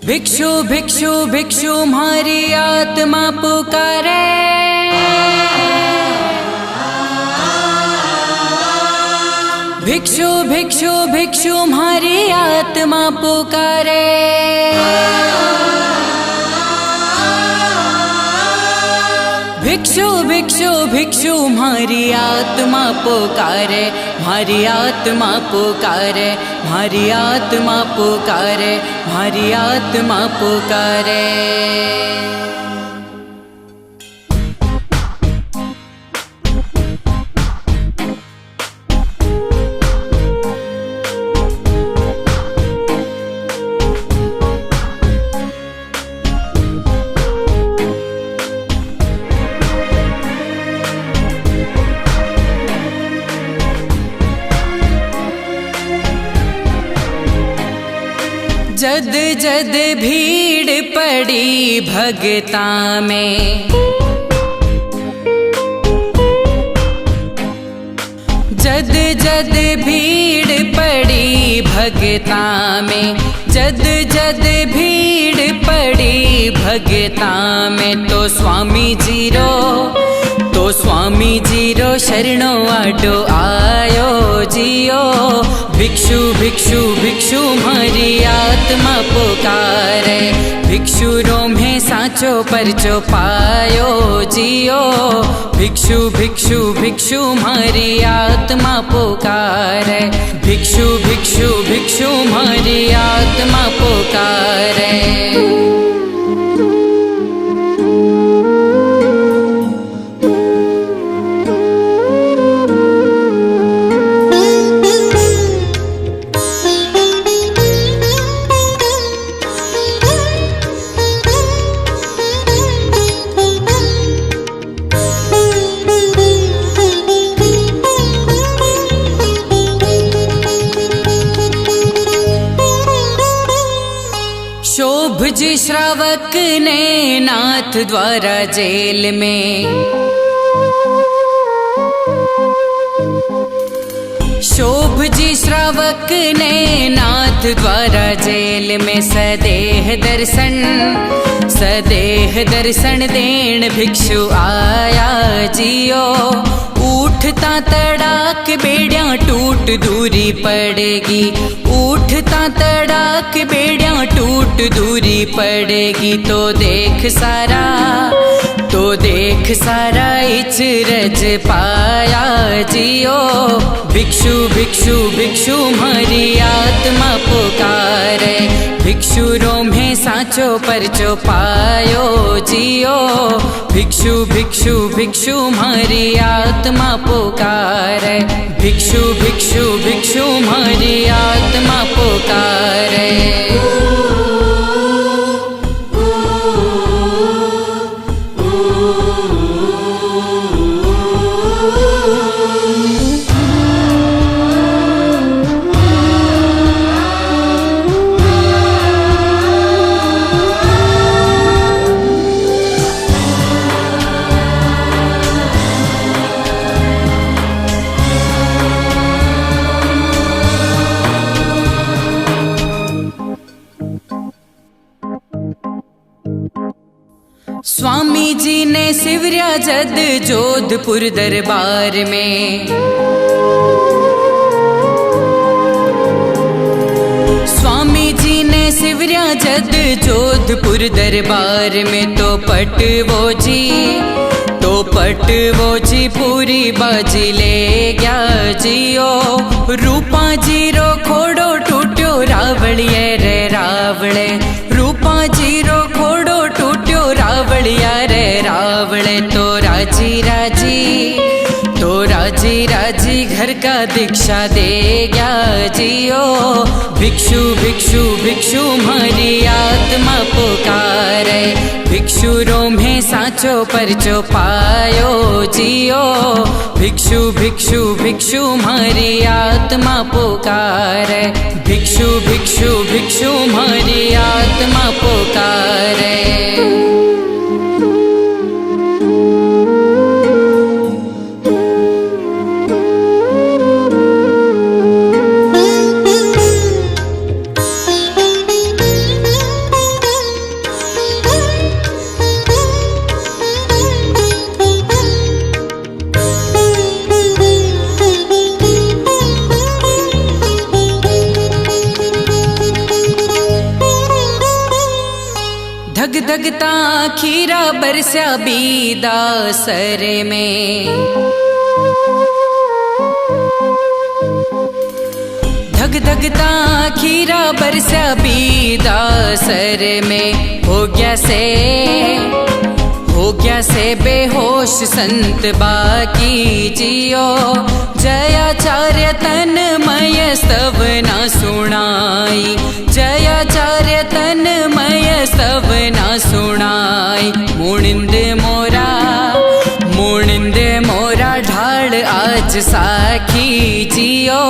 भिक्षु भिक्षु भिक्षु हमारी आत्मा पुकारे। भिक्षु भिक्षु भिक्षु हमारी आत्मा पुकारे। भिक्षु भिक्षु भिक्षु हमारी आत्मा पुकारे, हमारी आत्मा पुकारे, हमारी आत्मा पुकारे, हमारी आत्मा पुकारे। जद जद भीड़ पड़ी भगता में, जद जद भीड़ पड़ी भगता में, जद जद भीड़ पड़ी भगता में, तो स्वामी जी रो शरणो आडो आयो जियो। भिक्षु भिक्षु भिक्षु हमारी आत्मा पुकारे, भिक्षु रोम्हे साचो परचो पायो जियो। भिक्षु भिक्षु भिक्षु हमारी आत्मा पुकारे, भिक्षु भिक्षु भिक्षु हमारी आत्मा पुकारे। शोभ जी श्रावक ने नाथ द्वारा जेल में, शोभ जी श्रावक ने नाथ द्वारा जेल में, सदेह दर्शन देन भिक्षु आया जियो। उठता तड़ाक बेड़ियां टूट दूरी पड़ेगी, उठता तड़ाक बेड़ियां टूट दूरी पड़ेगी। तो देख सारा इचरज पाया जियो। भिक्षु भिक्षु भिक्षु हमारी आत्मा पुकारे, भिक्षु रोम्हे साचो परचो पायो जियो। भिक्षु भिक्षु भिक्षु हमारी आत्मा पुकारे, भिक्षु भिक्षु भिक्षु हमारी आत्मा पुकारे। स्वामी जी ने सिवरिया जद जोधपुर दरबार में, स्वामी जी ने सिवरिया जद जोधपुर दरबार में, तो पटवो जी पूरी बाजी ले गया जियो। रूपा जी रो खोड़ो टूट्यो रावड़िये रे रावड़े, रूपा जी रो खोड़ो टूट्यो रावड़िया रे रावड़े। तो राजी राजी घर का दीक्षा दे गया जियो। भिक्षु भिक्षु भिक्षु हमारी आत्मा पुकारे, भिक्षु रोम्हे साचो परचो पायो जियो। भिक्षु भिक्षु भिक्षु हमारी आत्मा पुकारे, भिक्षु भिक्षु भिक्षु हमारी आत्मा पुकारे। धगता खीरा बरस्या बीदा सर में, धगता खीरा बरस्या बीदा सर में। हो गया से बेहोश संत बाकी जियो, जयाचार्य तन्मय स्तव न सुनाई, जयाचार्य तन्मय स्तव न सुनाई। मुनिंद मोरा ढाल आज साखी जियो,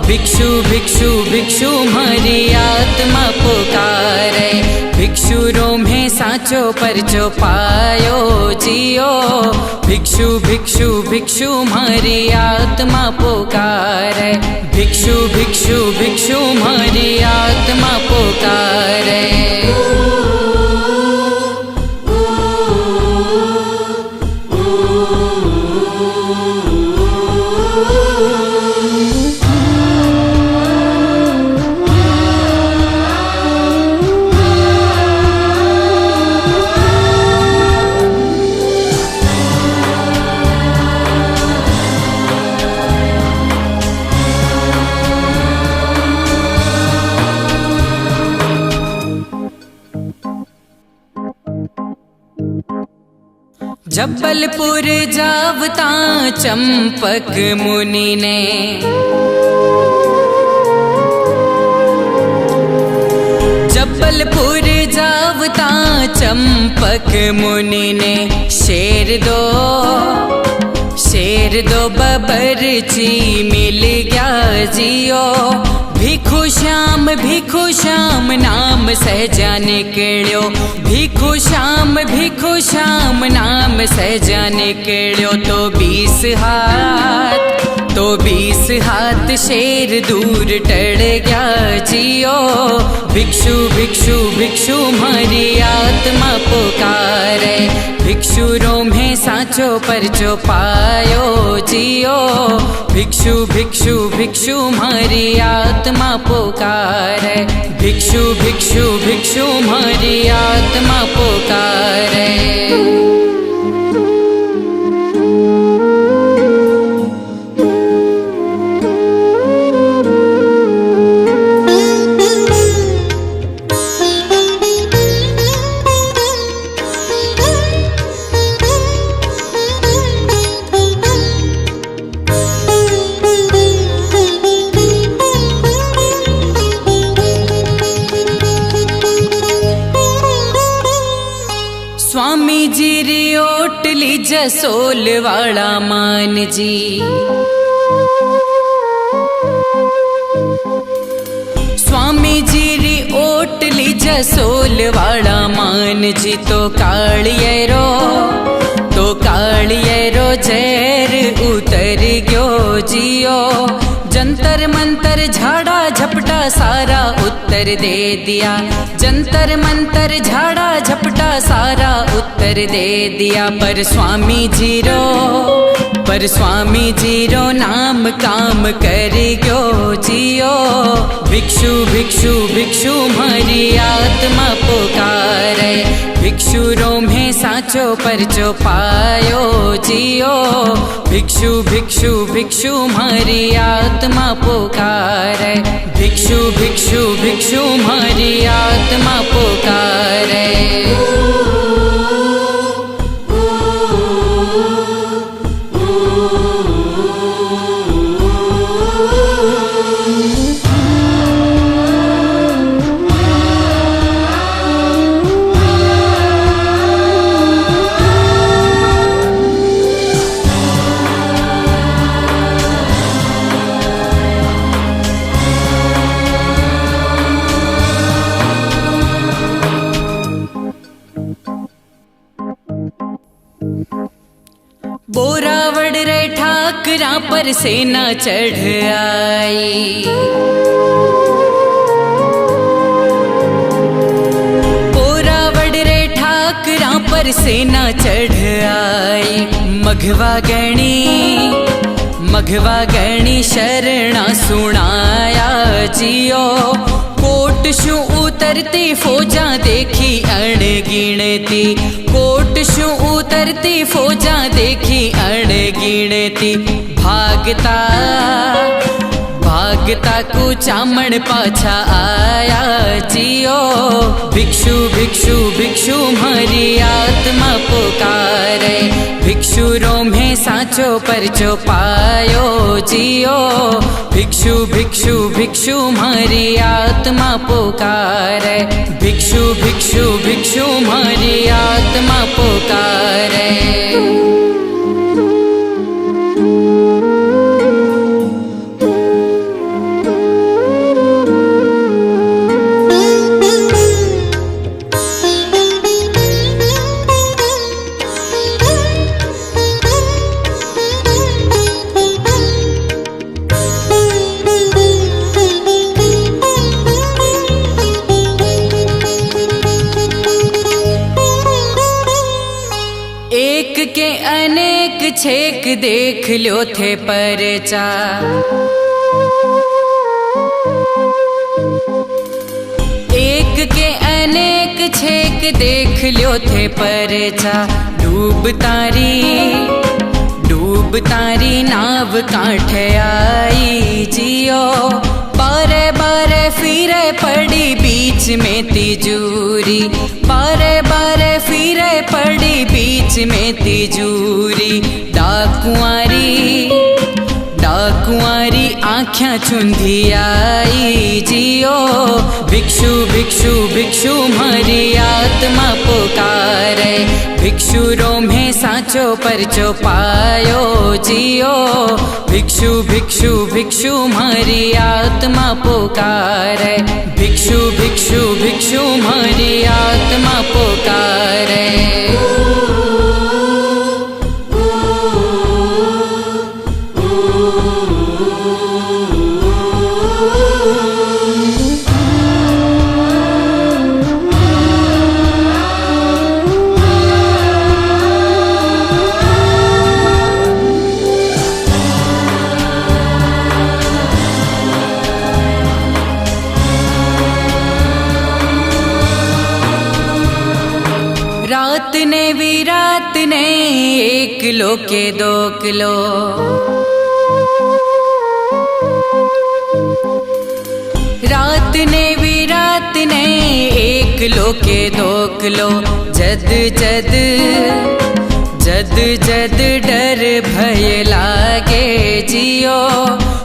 भिक्षु भिक्षु भिक्षु मारी आत्मा पुकारे, भिक्षु रोम्हे साचो परचो पायो जियो, भिक्षु भिक्षु भिक्षु मारी आत्मा पुकारे, भिक्षु भिक्षु भिक्षु मारी आत्मा पुकारे। जबलपुर जावता चंपक मुनि ने, जबलपुर जावता चंपक मुनि ने, शेर दो बबरची मिल गया जियो, भिखु श्याम नाम सहजा निकल्यो, भिखु श्याम नाम सहजा निकल्यो। तो 20 हाथ शेर दूर टड़ गया जियो, भिक्षु भिक्षु भिक्षु मारी आत्मा पुकारे, भिक्षु रोम्हे साचो परचो पायो जियो, भिक्षु भिक्षु भिक्षु मारी आत्मा पुकारे, भिक्षु भिक्षु भिक्षु मारी आत्मा पुकारे। स्वामी जी री ओटली जसोल वाला मान जी, स्वामी जी री ओटली जसोल वाला मान जी। तो कालियरो जैर उतर गयो जियो, जंतर मंतर झाड़ा झपटा सारा उत्तर दे दिया, जंतर मंतर झाड़ा झपटा सारा उत्तर दे दिया। पर स्वामी जीरो नाम काम कर गयो जियो, भिक्षु भिक्षु भिक्षु मारी आत्मा पुकारे, भिक्षु रोम्हे साचो परचो पायो जियो, भिक्षु भिक्षु भिक्षु मारी आत्मा पुकारे, भिक्षु भिक्षु भिक्षु मारी आत्मा पुकारे। बोरावड़ रे ठाकरा पर सेना चढ़ आई, बोरावड़ रे ठाकरा पर सेना चढ़ आई। मघवा गणी शरणा सुनाया जियो, कोट कोट शू उतरती फौजा देखी अणगिणती, कोट शू उतरती फौजा देखी अणगिणती। भागता भागता को चामण पाछा आया जियो, भिक्षु भिक्षु भिक्षु मारी आत्मा पुकारे। भिक्षु रोमे साचो परचो पायो जियो, भिक्षु भिक्षु भिक्षु मारी आत्मा पुकारे। भिक्षु भिक्षु भिक्षु मारी आत्मा पुकारे। एक के अनेक छेक देख लो थे परचा, एक के अनेक छेक देख लो थे परचा। डूब तारी नाव कांठे आई जियो, बारे बारे फिरे पड़ी बीच में तिजूरी, बारे बारे फिरे पड़ी बीच में तिजूरी। डाकुआरी आँखें चुंधी आई जियो, भिक्षु भिक्षु भिक्षु मारी आत्मा पुकारे। भिक्षु रोमे साचो परचो पायो जियो, भिक्षु भिक्षु भिक्षु मारी आत्मा पुकारे। भिक्षु भिक्षु भिक्षु मारी आत्मा पुकारे। रात ने विरात ने 1 किलो के 2 किलो, रात ने विरात ने 1 किलो के 2 किलो। जद जद जद जद डर भय लागे जियो,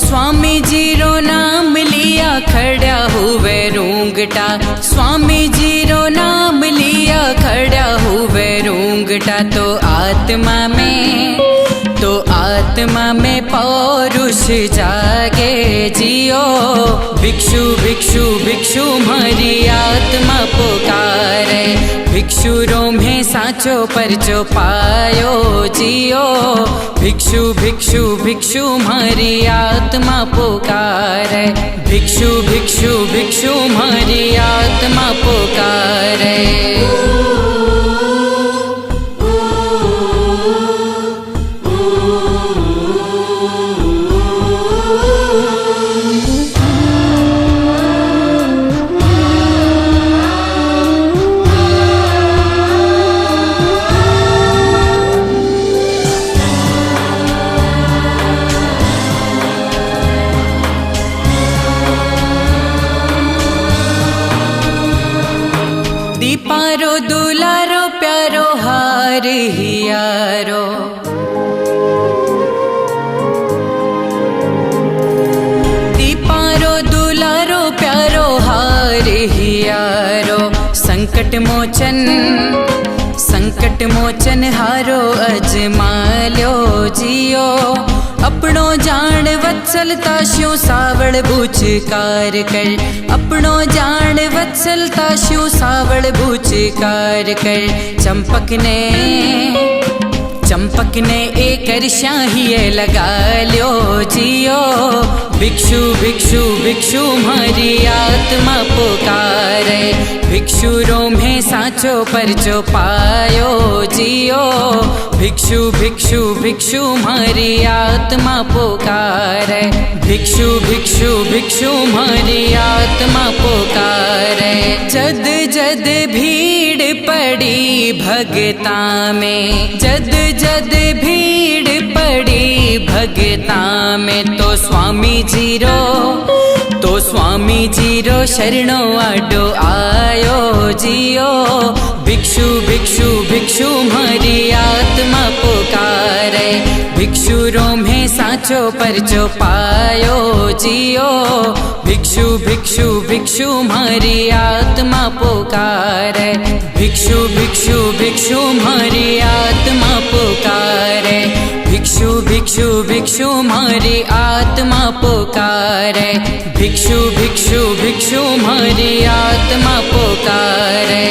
स्वामी जी रो नाम लिया खड़ा हुए रूंगटा, स्वामी जी रो नाम लिया खड़ा हुए रूंगटा। तो आत्मा में पौरुष जागे जियो, भिक्षु भिक्षु भिक्षु मारी आत्मा पुकारे। भिक्षु रोमे साचो परचो पायो जियो, भिक्षु भिक्षु भिक्षु मारी आत्मा पुकारे। भिक्षु भिक्षु भिक्षु मारी आत्मा पुकारे। दीपारो दुलारो प्यारो हार हियारो, दीपारो दुलारो प्यारो हार हियारो। संकट मोचन हारो अजमा लो जियो, अपनो जान वत्सलता श्यो सावड़ बूचकार कर, अपनो जान वत्सलता श्यो सावड़ बूचकार कर। चंपक ने एक शाहिए लगा लो जियो, भिक्षु भिक्षु भिक्षु मारी आत्मा पुकारे। भिक्षु रोमे साचो परचो पायो जियो, भिक्षु भिक्षु भिक्षु मारी आत्मा पुकारे। भिक्षु भिक्षु भिक्षु मारी आत्मा पुकारे। जद जद भीड़ पड़ी भगता में, जद जद भीड़ पड़ी भगता में, तो स्वामी जीरो शरणो आडो आयो जियो। भिक्षु भिक्षु भिक्षु मारी आत्मा पुकारे, भिक्षु रोम्हे साचो परचो पायो जियो। भिक्षु भिक्षु भिक्षु मारी आत्मा पुकारे, भिक्षु भिक्षु भिक्षु मारी आत्मा पुकारे, भिक्षु भिक्षु भिक्षु मारी आत्मा पुकारे, भिक्षु भिक्षु भिक्षु मारी आत्मा पुकारे।